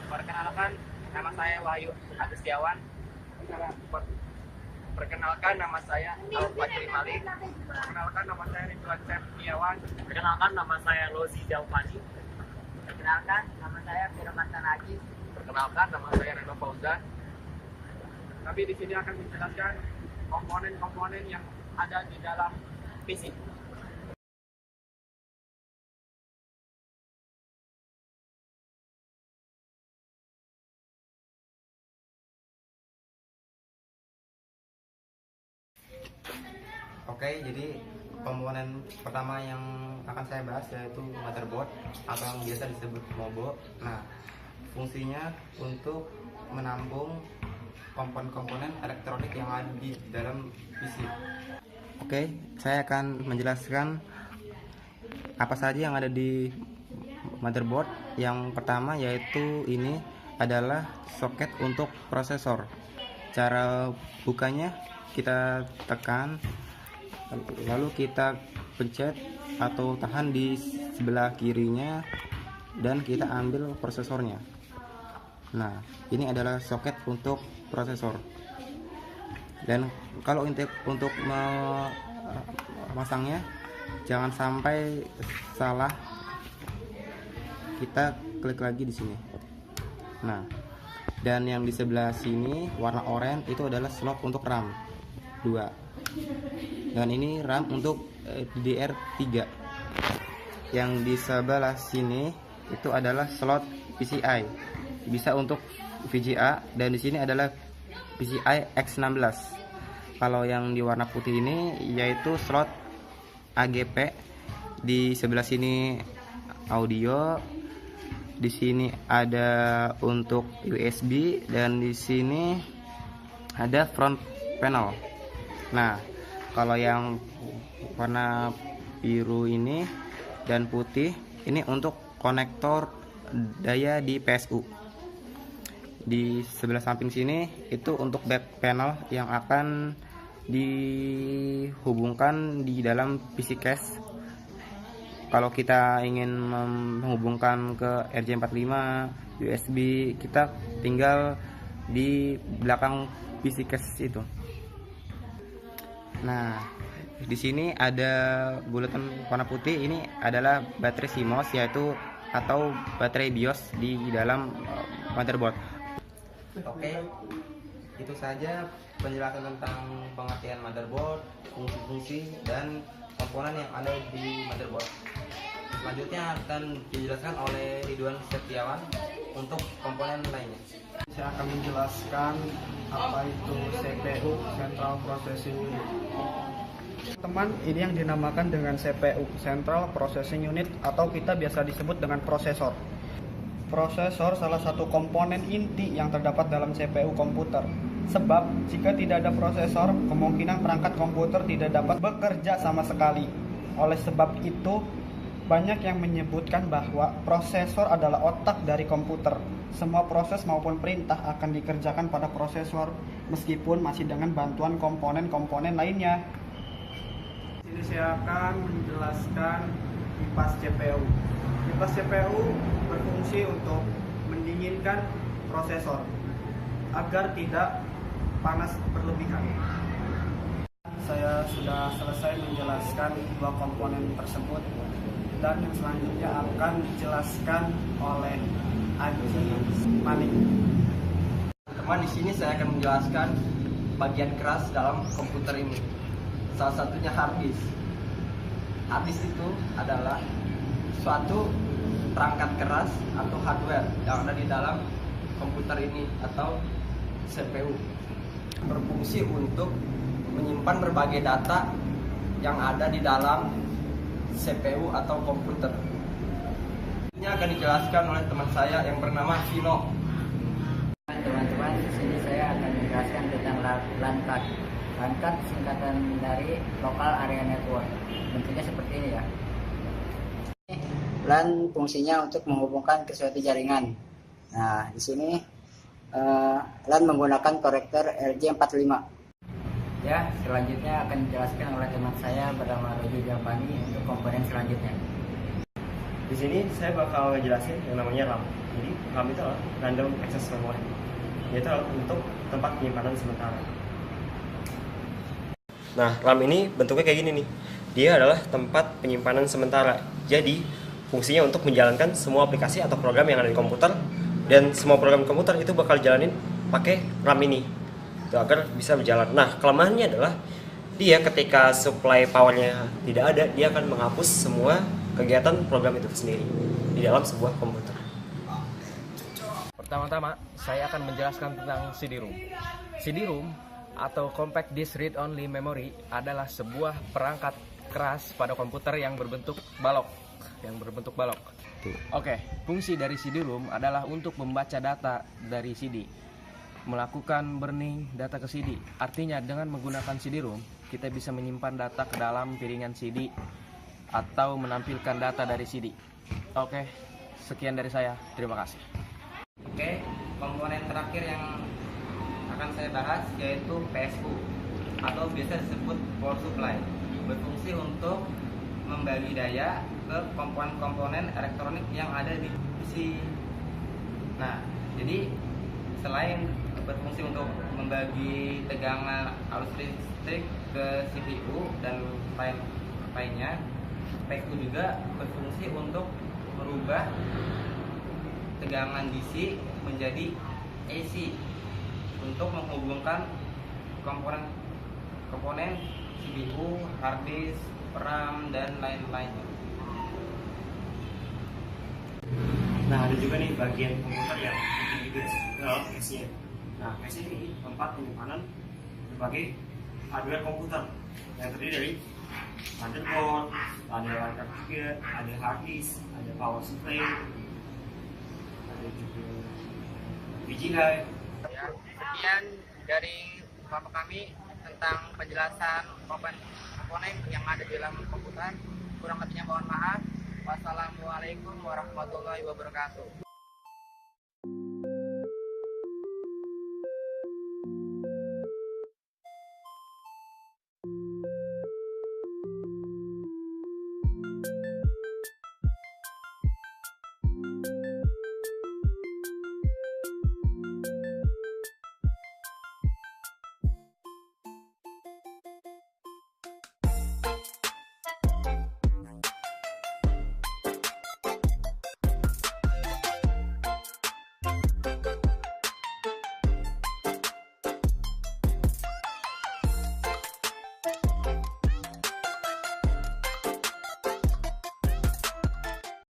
Perkenalkan, nama saya Wahyu Agustiawan. Perkenalkan, nama saya Alif Fajri Malik. Perkenalkan, nama saya Ridwan Septiawan. Perkenalkan, nama saya Lozi Jalfani. Perkenalkan, nama saya Firman Tanajis. Perkenalkan, nama saya Reno Fauzan. Kami di sini akan menjelaskan komponen-komponen yang ada di dalam PC. Oke, jadi komponen pertama yang akan saya bahas yaitu motherboard atau yang biasa disebut MOBO. Nah, fungsinya untuk menampung komponen-komponen elektronik yang ada di dalam PC. Oke, saya akan menjelaskan apa saja yang ada di motherboard. Yang pertama yaitu ini adalah soket untuk prosesor. Cara bukanya kita tekan, lalu kita pencet atau tahan di sebelah kirinya dan kita ambil prosesornya. Nah, ini adalah soket untuk prosesor. Dan kalau untuk memasangnya jangan sampai salah, kita klik lagi di sini. Nah, dan yang di sebelah sini warna oranye itu adalah slot untuk RAM 2. Dan ini RAM untuk DDR3. Yang di sebelah sini itu adalah slot PCI, bisa untuk VGA, dan di sini adalah PCI X16. Kalau yang di warna putih ini yaitu slot AGP. Di sebelah sini audio, di sini ada untuk USB, dan di sini ada front panel. Nah, kalau yang warna biru ini dan putih ini untuk konektor daya di PSU. Di sebelah samping sini itu untuk back panel yang akan dihubungkan di dalam PC case. Kalau kita ingin menghubungkan ke RJ45 USB, kita tinggal di belakang PC case itu. Nah, di sini ada bulatan warna putih, ini adalah baterai CMOS yaitu atau baterai BIOS di dalam motherboard. Oke, itu saja penjelasan tentang pengertian motherboard, fungsi-fungsi dan komponen yang ada di motherboard. Selanjutnya akan dijelaskan oleh Ridwan Septiawan untuk komponen lainnya. Saya akan menjelaskan apa itu CPU, Central Processing Unit. Teman, ini yang dinamakan dengan CPU, Central Processing Unit, atau kita biasa disebut dengan prosesor. Prosesor salah satu komponen inti yang terdapat dalam CPU komputer. Sebab jika tidak ada prosesor, kemungkinan perangkat komputer tidak dapat bekerja sama sekali. Oleh sebab itu, banyak yang menyebutkan bahwa prosesor adalah otak dari komputer. Semua proses maupun perintah akan dikerjakan pada prosesor, meskipun masih dengan bantuan komponen-komponen lainnya. Di sini saya akan menjelaskan kipas CPU. Kipas CPU berfungsi untuk mendinginkan prosesor agar tidak panas berlebihan. Saya sudah selesai menjelaskan dua komponen tersebut, dan yang selanjutnya akan dijelaskan oleh Aji Malik. Teman, di sini saya akan menjelaskan bagian keras dalam komputer ini. Salah satunya hard disk. Hard disk itu adalah suatu perangkat keras atau hardware yang ada di dalam komputer ini atau CPU. Berfungsi untuk menyimpan berbagai data yang ada di dalam CPU atau komputer. Ini akan dijelaskan oleh teman saya yang bernama Vino. Teman-teman, di sini saya akan menjelaskan tentang LAN card. LAN card singkatan dari Local Area Network. Bentuknya seperti ini ya. LAN fungsinya untuk menghubungkan ke suatu jaringan. Nah, di sini LAN menggunakan konektor RJ45. Ya, selanjutnya akan dijelaskan oleh teman saya bernama Lozi Jalfani untuk komponen selanjutnya. Di sini saya bakal ngejelasin yang namanya RAM. Jadi RAM itu adalah Random Access Memory. Yaitu untuk tempat penyimpanan sementara. Nah, RAM ini bentuknya kayak gini nih. Dia adalah tempat penyimpanan sementara. Jadi, fungsinya untuk menjalankan semua aplikasi atau program yang ada di komputer, dan semua program komputer itu bakal jalanin pakai RAM ini. Itu agar bisa berjalan. Nah, kelemahannya adalah dia ketika supply powernya tidak ada, dia akan menghapus semua kegiatan program itu sendiri di dalam sebuah komputer. Pertama-tama, saya akan menjelaskan tentang CD-ROM. CD-ROM atau Compact Disk Read Only Memory adalah sebuah perangkat keras pada komputer yang berbentuk balok. Oke, fungsi dari CD-ROM adalah untuk membaca data dari CD, melakukan burning data ke CD. Artinya dengan menggunakan CD-ROM, kita bisa menyimpan data ke dalam piringan CD atau menampilkan data dari CD. Oke, sekian dari saya. Terima kasih. Oke, komponen terakhir yang akan saya bahas yaitu PSU atau biasa disebut power supply, berfungsi untuk membagi daya ke komponen-komponen elektronik yang ada di PC. Nah, jadi selain berfungsi untuk membagi tegangan arus listrik ke CPU dan lainnya, PSU juga berfungsi untuk merubah tegangan DC menjadi AC untuk menghubungkan komponen CPU, hard disk, RAM, dan lain-lainnya. Nah, ada juga nih bagian komputer yang juga dalam cache-nya. Nah, cache ini tempat penyimpanan berbagai hardware komputer yang terdiri dari motherboard, ada card juga, ada hard disk, ada power supply, ada juga VGA. Ya, sekian dari bapak kami tentang penjelasan komponen yang ada di dalam komputer. Kurang lebihnya mohon maaf. Wassalamualaikum warahmatullahi wabarakatuh.